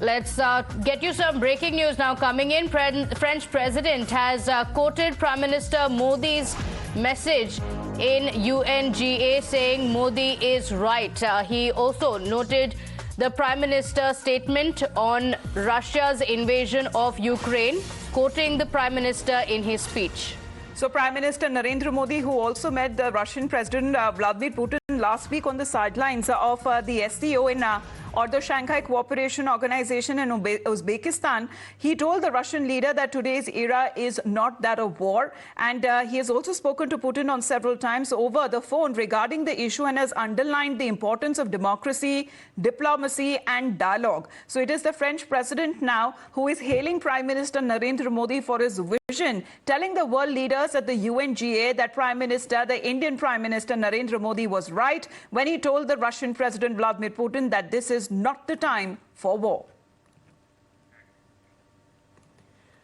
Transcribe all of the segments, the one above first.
Let's get you some breaking news now coming in. French president has quoted Prime Minister Modi's message in UNGA, saying Modi is right. He also noted the Prime Minister's statement on Russia's invasion of Ukraine, quoting the Prime Minister in his speech. So Prime Minister Narendra Modi, who also met the Russian President Vladimir Putin last week on the sidelines of the SCO or the Shanghai Cooperation Organization in Uzbekistan, he told the Russian leader that today's era is not that of war. And he has also spoken to Putin on several times over the phone regarding the issue and has underlined the importance of democracy, diplomacy and dialogue. So it is the French president now who is hailing Prime Minister Narendra Modi for his vision, telling the world leaders at the UNGA that the Indian Prime Minister Narendra Modi was right when he told the Russian President Vladimir Putin that this is not the time for war.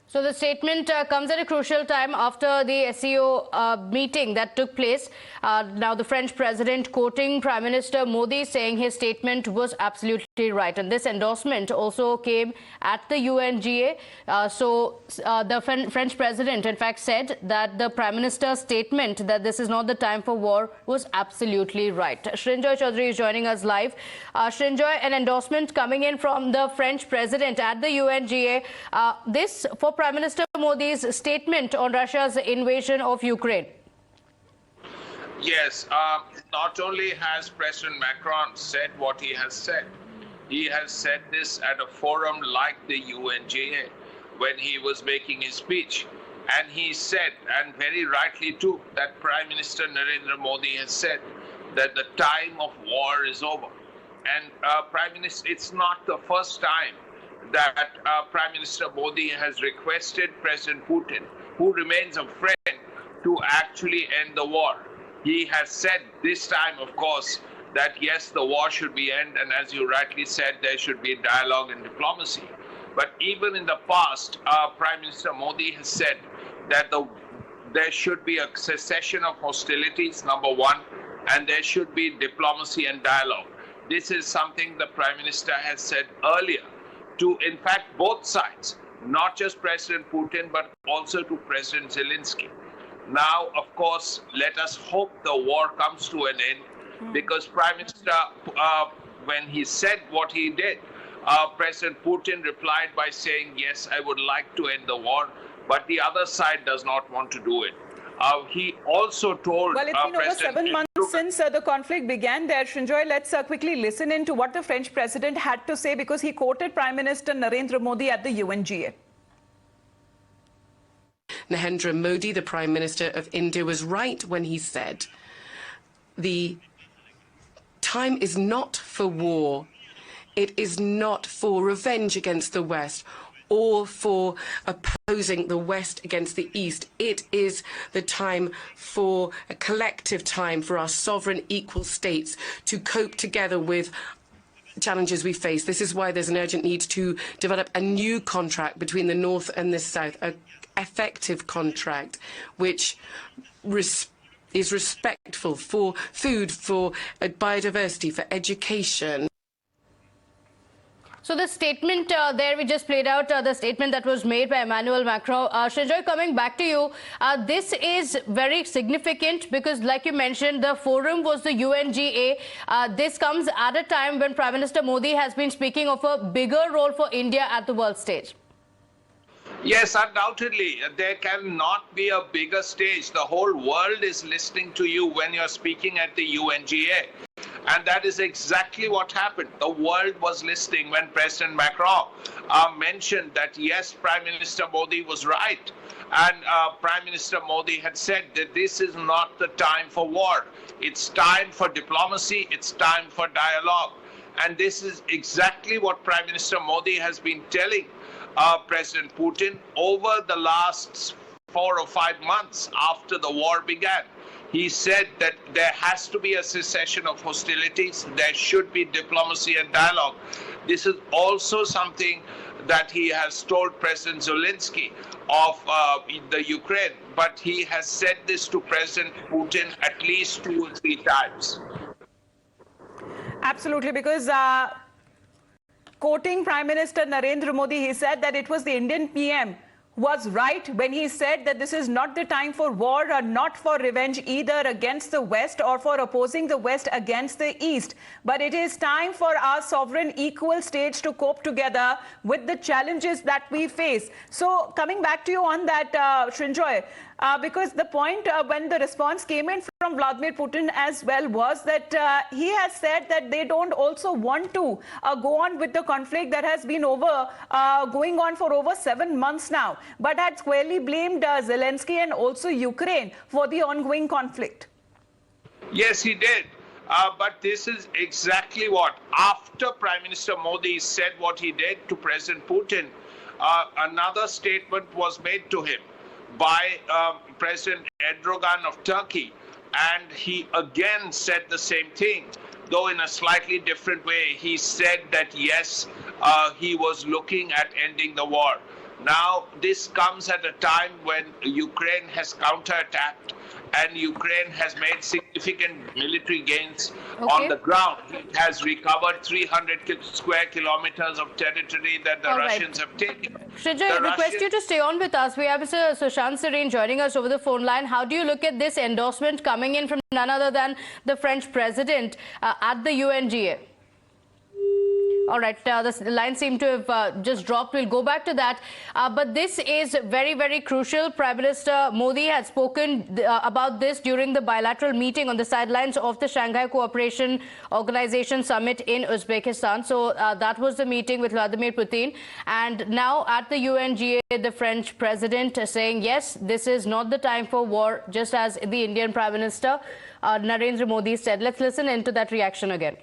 So the statement comes at a crucial time after the SCO meeting that took place. Now the French president quoting Prime Minister Modi, saying his statement was absolutely right. And this endorsement also came at the UNGA. The French president, in fact, said that the Prime Minister's statement that this is not the time for war was absolutely right. Srinjoy Chaudhary is joining us live. Srinjoy, an endorsement coming in from the French president at the UNGA. This for Prime Minister Modi's statement on Russia's invasion of Ukraine. Yes, not only has President Macron said what he has said this at a forum like the UNGA when he was making his speech. And he said, and very rightly too, that Prime Minister Narendra Modi has said that the time of war is over. And Prime Minister, it's not the first time that Prime Minister Modi has requested President Putin, who remains a friend, to actually end the war. He has said this time, of course, that yes, the war should be ended, and as you rightly said, there should be dialogue and diplomacy. But even in the past, Prime Minister Modi has said that there should be a cessation of hostilities, number one, and there should be diplomacy and dialogue. This is something the Prime Minister has said earlier to, in fact, both sides, not just President Putin, but also to President Zelensky. Now, of course, let us hope the war comes to an end, because Prime Minister, when he said what he did, President Putin replied by saying, yes, I would like to end the war, but the other side does not want to do it. He also told... Well, it's been over 7 months since the conflict began there. Srinjoy, let's quickly listen in to what the French president had to say, because he quoted Prime Minister Narendra Modi at the UNGA. Narendra Modi, the Prime Minister of India, was right when he said the time is not for war. It is not for revenge against the West or for opposing the West against the East. It is the time for a collective time for our sovereign equal states to cope together with challenges we face. This is why there's an urgent need to develop a new contract between the North and the South, an effective contract which is respectful for food, for biodiversity, for education. So the statement there we just played out, the statement that was made by Emmanuel Macron. Srinjoy, coming back to you, this is very significant because, like you mentioned, the forum was the UNGA. This comes at a time when Prime Minister Modi has been speaking of a bigger role for India at the world stage. Yes, undoubtedly. There cannot be a bigger stage. The whole world is listening to you when you're speaking at the UNGA. And that is exactly what happened. The world was listening when President Macron mentioned that, yes, Prime Minister Modi was right. And Prime Minister Modi had said that this is not the time for war. It's time for diplomacy. It's time for dialogue. And this is exactly what Prime Minister Modi has been telling President Putin over the last 4 or 5 months after the war began. He said that there has to be a cessation of hostilities, there should be diplomacy and dialogue. This is also something that he has told President Zelensky of the Ukraine, but he has said this to President Putin at least 2 or 3 times. Absolutely, because quoting Prime Minister Narendra Modi, he said that it was the Indian PM was right when he said that this is not the time for war or not for revenge either against the West or for opposing the West against the East. But it is time for our sovereign equal states to cope together with the challenges that we face. So coming back to you on that, Srinjoy, because the point when the response came in from Vladimir Putin as well was that he has said that they don't also want to go on with the conflict that has been going on for over 7 months now, but had squarely blamed Zelensky and also Ukraine for the ongoing conflict. Yes, he did. But this is exactly what, after Prime Minister Modi said what he did to President Putin, another statement was made to him by President Erdogan of Turkey. And he again said the same thing, though in a slightly different way. He said that, yes, he was looking at ending the war. Now, this comes at a time when Ukraine has counterattacked and Ukraine has made significant military gains on the ground. It has recovered 300 square kilometers of territory that the Russians have taken. Srinjoy, I request you to stay on with us. We have Mr. Sushant Sareen joining us over the phone line. How do you look at this endorsement coming in from none other than the French president at the UNGA? All right, the line seemed to have just dropped. We'll go back to that. But this is very, very crucial. Prime Minister Modi had spoken about this during the bilateral meeting on the sidelines of the Shanghai Cooperation Organization Summit in Uzbekistan. So that was the meeting with Vladimir Putin. And now at the UNGA, the French president saying, yes, this is not the time for war, just as the Indian Prime Minister Narendra Modi said. Let's listen into that reaction again.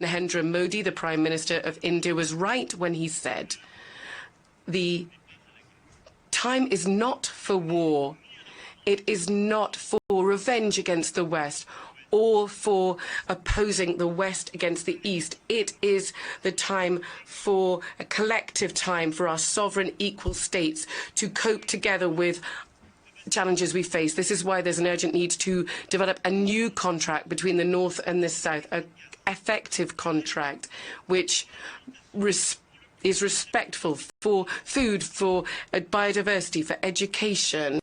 Narendra Modi, the Prime Minister of India, was right when he said the time is not for war. It is not for revenge against the West or for opposing the West against the East. It is the time for a collective time for our sovereign equal states to cope together with challenges we face. This is why there's an urgent need to develop a new contract between the North and the South, an effective contract which is respectful for food, for biodiversity, for education.